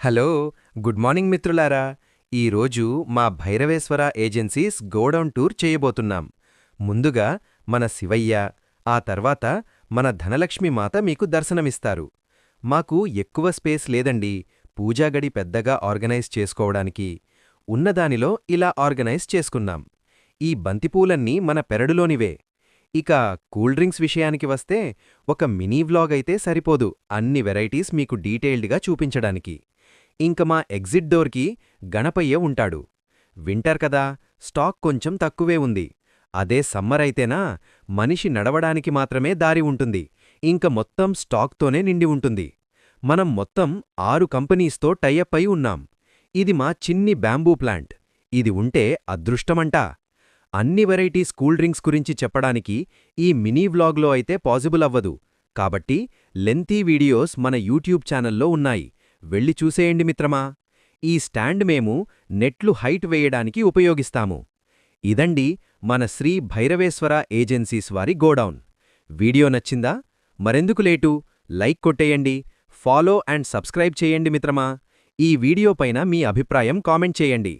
Hello, good morning మిత్రులారా. ఈరోజు మా భైరవేశ్వర ఏజెన్సీస్ గోడౌన్ టూర్ చేయబోతున్నాం. ముందుగా మన శివయ్య, ఆ తర్వాత మన ధనలక్ష్మి మాత మీకు దర్శనమిస్తారు. మాకు ఎక్కువ స్పేస్ లేదండి, పూజాగడి పెద్దగా ఆర్గనైజ్ చేసుకోవడానికి. ఉన్నదానిలో ఇలా ఆర్గనైజ్ చేసుకున్నాం. ఈ బంతిపూలన్నీ మన పెరడులోనివే. ఇక కూల్ డ్రింక్స్ విషయానికి వస్తే ఒక మినీ వ్లాగ్ అయితే సరిపోదు అన్ని వెరైటీస్ మీకు డీటెయిల్డ్గా చూపించడానికి. ఇంక మా ఎగ్జిట్ డోర్కి గణపయ్య ఉంటాడు. వింటర్ కదా, స్టాక్ కొంచెం తక్కువే ఉంది. అదే సమ్మర్ అయితేనా మనిషి నడవడానికి మాత్రమే దారి ఉంటుంది, ఇంక మొత్తం స్టాక్తోనే నిండి ఉంటుంది. మనం మొత్తం 6 కంపెనీస్తో టైఅప్ అయి ఉన్నాం. ఇది మా చిన్ని బ్యాంబూ ప్లాంట్. ఇది ఉంటే అదృష్టమంటా. అన్ని వెరైటీస్ కూల్ డ్రింక్స్ గురించి చెప్పడానికి ఈ మినీ వ్లాగ్లో అయితే పాజిబుల్ అవ్వదు. కాబట్టి లెంతీ వీడియోస్ మన యూట్యూబ్ ఛానల్లో ఉన్నాయి, వెళ్ళి చూసేయండి మిత్రమా. ఈ స్టాండ్ మేము నెట్లు హైట్ వేయడానికి ఉపయోగిస్తాము. ఇదండి మన శ్రీ భైరవేశ్వర ఏజెన్సీస్ వారి గోడౌన్. వీడియో నచ్చిందా? మరెందుకు లేటు, లైక్ కొట్టేయండి, ఫాలో అండ్ సబ్స్క్రైబ్ చేయండి మిత్రమా. ఈ వీడియో పైన మీ అభిప్రాయం కామెంట్ చేయండి.